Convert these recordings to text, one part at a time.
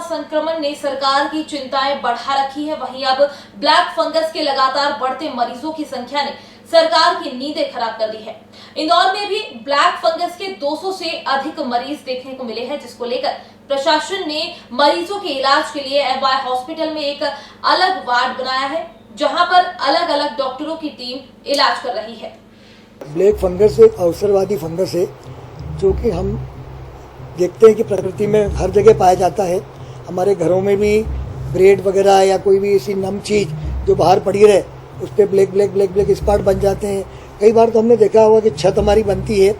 संक्रमण ने सरकार की चिंताएं बढ़ा रखी है। वहीं अब ब्लैक फंगस के लगातार बढ़ते मरीजों की संख्या ने सरकार की नींदें खराब कर दी है। इंदौर में भी ब्लैक फंगस के 200 से अधिक मरीज देखने को मिले हैं, जिसको लेकर प्रशासन ने मरीजों के इलाज के लिए एमवाय हॉस्पिटल में एक अलग वार्ड बनाया है, जहां पर अलग अलग डॉक्टरों की टीम इलाज कर रही है। ब्लैक फंगस एक अवसरवादी फंगस है, जो कि हम देखते हैं कि प्रकृति में हर जगह पाया जाता है। हमारे घरों में भी ब्रेड वगैरह या कोई भी ऐसी नम चीज जो बाहर पड़ी रहे, उस पर black black black black spot बन जाते हैं। कई बार तो हमने देखा होगा कि छत हमारी बनती है,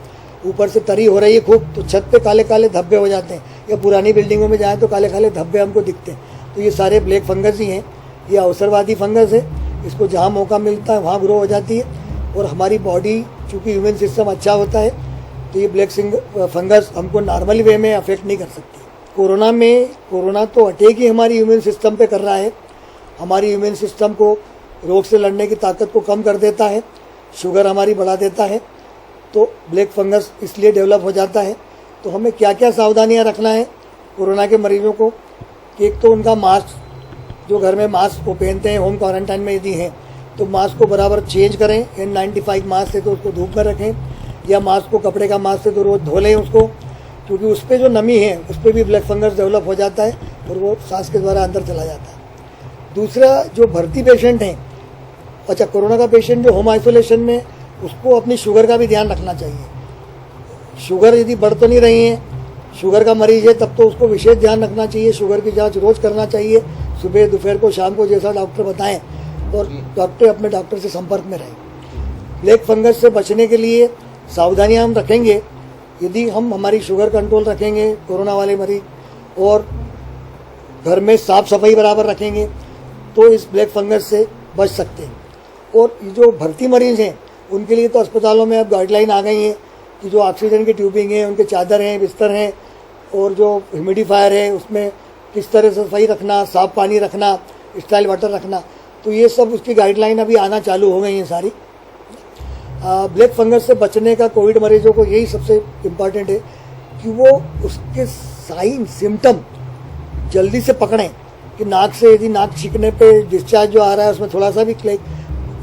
ऊपर से तरी हो रही है खूब, तो छत पे काले काले धब्बे हो जाते हैं, या पुरानी बिल्डिंगों में जाएं तो काले काले धब्बे हमको दिखते हैं। तो ये सारे ब्लैक फंगस ही हैं। ये अवसरवादी फंगस है, इसको जहाँ मौका मिलता है वहाँ ग्रो हो जाती है। और हमारी बॉडी चूँकि इम्यून सिस्टम अच्छा होता है, तो ये ब्लैक फंगस हमको नॉर्मल वे में अफेक्ट नहीं कर सकती। कोरोना तो अटैक ही हमारी इम्यून सिस्टम पे कर रहा है। हमारी इम्यून सिस्टम को रोग से लड़ने की ताकत को कम कर देता है, शुगर हमारी बढ़ा देता है, तो ब्लैक फंगस इसलिए डेवलप हो जाता है। तो हमें क्या क्या सावधानियां रखना है कोरोना के मरीजों को कि एक तो उनका मास्क, जो घर में मास्क वो पहनते हैं, होम क्वारंटाइन में यदि हैं तो मास्क को बराबर चेंज करें। N95 मास्क है तो उसको धूप में रखें, या मास्क को कपड़े का मास्क है तो रोज़ धो लें उसको, क्योंकि उस पर जो नमी है उस पर भी ब्लैक फंगस डेवलप हो जाता है और वो सांस के द्वारा अंदर चला जाता है। दूसरा, जो भर्ती पेशेंट हैं, अच्छा कोरोना का पेशेंट जो होम आइसोलेशन में, उसको अपनी शुगर का भी ध्यान रखना चाहिए। शुगर यदि बढ़ तो नहीं रही है, शुगर का मरीज है, तब तो उसको विशेष ध्यान रखना चाहिए। शुगर की जांच रोज़ करना चाहिए, सुबह दोपहर को शाम को, जैसा डॉक्टर बताएं, और अपने डॉक्टर से संपर्क में रहें। ब्लैक फंगस से बचने के लिए सावधानियां हम रखेंगे। यदि हम हमारी शुगर कंट्रोल रखेंगे, कोरोना वाले मरीज, और घर में साफ सफाई बराबर रखेंगे, तो इस ब्लैक फंगस से बच सकते हैं। और ये जो भर्ती मरीज हैं उनके लिए तो अस्पतालों में अब गाइडलाइन आ गई है कि जो ऑक्सीजन की ट्यूबिंग है, उनके चादर हैं, बिस्तर हैं, और जो ह्यूमिडिफायर है उसमें किस तरह से सफाई रखना, साफ पानी रखना, स्टाइल वाटर रखना, तो ये सब उसकी गाइडलाइन अभी आना चालू हो गई हैं सारी। ब्लैक फंगस से बचने का कोविड मरीजों को यही सबसे इम्पॉर्टेंट है कि वो उसके साइन सिम्टम जल्दी से पकड़ें। कि नाक से यदि नाक छींकने पे डिस्चार्ज जो आ रहा है उसमें थोड़ा सा भी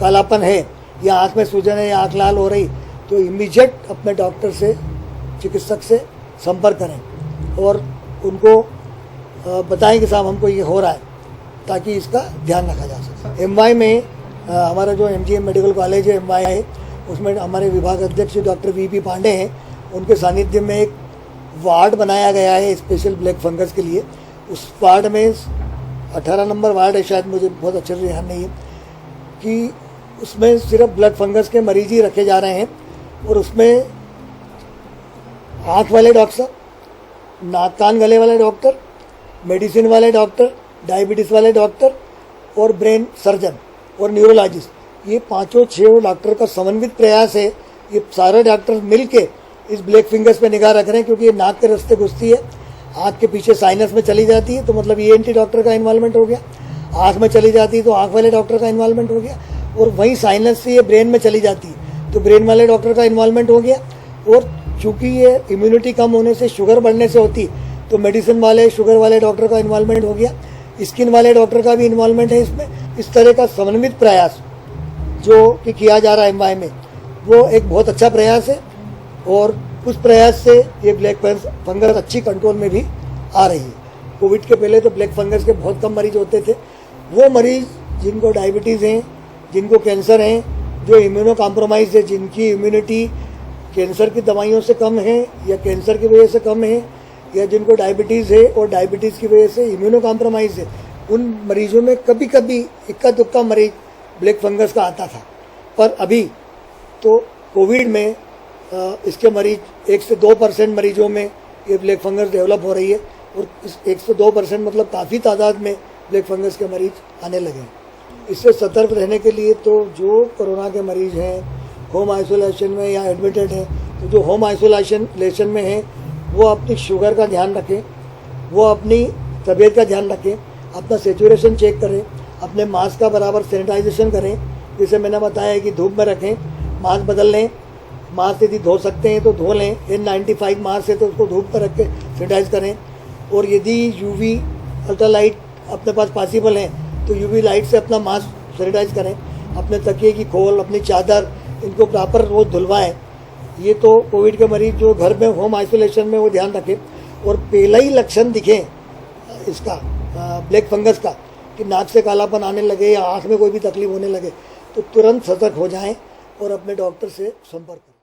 कालापन है, या आँख में सूजन है, या आँख लाल हो रही, तो इमीडिएट अपने डॉक्टर से, चिकित्सक से संपर्क करें और उनको बताएं कि साहब हमको ये हो रहा है, ताकि इसका ध्यान रखा जा सके। एमवाई में हमारा जो MGM मेडिकल कॉलेज है, एमवाई है, उसमें हमारे विभाग अध्यक्ष डॉक्टर VP पांडे हैं, उनके सानिध्य में एक वार्ड बनाया गया है स्पेशल ब्लैक फंगस के लिए। उस वार्ड में 18 नंबर वार्ड है शायद, मुझे बहुत अच्छे से ध्यान नहीं है, कि उसमें सिर्फ ब्लैक फंगस के मरीज ही रखे जा रहे हैं। और उसमें आँख वाले डॉक्टर, नाक कान गले वाले डॉक्टर, मेडिसिन वाले डॉक्टर, डायबिटीज़ वाले डॉक्टर, और ब्रेन सर्जन और न्यूरोलॉजिस्ट, ये 5-6 डॉक्टर का समन्वित प्रयास है। ये सारे डॉक्टर मिलके इस ब्लैक फंगस पे निगाह रख रहे हैं, क्योंकि ये नाक के रास्ते घुसती है, आँख के पीछे साइनस में चली जाती है, तो मतलब ENT डॉक्टर का इन्वॉल्वमेंट हो गया। आँख में चली जाती है तो आँख वाले डॉक्टर का इन्वॉल्वमेंट हो गया, और वहीं साइनस से ये ब्रेन में चली जाती है तो ब्रेन वाले डॉक्टर का इन्वॉल्वमेंट हो गया। और चूँकि ये इम्यूनिटी कम होने से, शुगर बढ़ने से होती, तो मेडिसिन वाले, शुगर वाले डॉक्टर का इन्वॉल्वमेंट हो गया, स्किन वाले डॉक्टर का भी इन्वॉल्वमेंट है इसमें। इस तरह का समन्वित प्रयास जो कि किया जा रहा है एमवाई में, वो एक बहुत अच्छा प्रयास है, और उस प्रयास से ये ब्लैक फंगस अच्छी कंट्रोल में भी आ रही है। कोविड के पहले तो ब्लैक फंगस के बहुत कम मरीज होते थे। वो मरीज जिनको डायबिटीज़ हैं, जिनको कैंसर हैं, जो इम्यूनो कॉम्प्रोमाइज है, जिनकी इम्यूनिटी कैंसर की दवाइयों से कम है या कैंसर की वजह से कम है, या जिनको डायबिटीज़ है और डायबिटीज़ की वजह से इम्यूनो कॉम्प्रोमाइज है, उन मरीजों में कभी कभी इक्का दुक्का मरीज ब्लैक फंगस का आता था। पर अभी तो कोविड में इसके मरीज 1 से 2% मरीजों में ये ब्लैक फंगस डेवलप हो रही है, और इस 1 से 2% मतलब काफ़ी तादाद में ब्लैक फंगस के मरीज आने लगे हैं। इससे सतर्क रहने के लिए तो जो कोरोना के मरीज हैं, होम आइसोलेशन में या एडमिटेड हैं, तो जो होम आइसोलेशन में हैं वो अपनी शुगर का ध्यान रखें, वो अपनी तबीयत का ध्यान रखें, अपना सेचुरेशन चेक करें, अपने मास्क का बराबर सैनिटाइजेशन करें। जैसे मैंने बताया कि धूप में रखें, मास्क बदल लें, मास्क यदि धो सकते हैं तो धो लें, N95 मास्क है तो उसको धूप पर रख के सैनिटाइज करें। और यदि UV अल्ट्रालाइट अपने पास पॉसिबल है तो यूवी लाइट से अपना मास्क सैनिटाइज करें, अपने तकिए की खोल, अपनी चादर, इनको प्रॉपर रोज धुलवाएं। ये तो कोविड के मरीज जो घर में होम आइसोलेशन में वो ध्यान रखें। और पहला ही लक्षण दिखे इसका ब्लैक फंगस का कि नाक से कालापन आने लगे या आँख में कोई भी तकलीफ होने लगे तो तुरंत सतर्क हो जाएं और अपने डॉक्टर से संपर्क करें।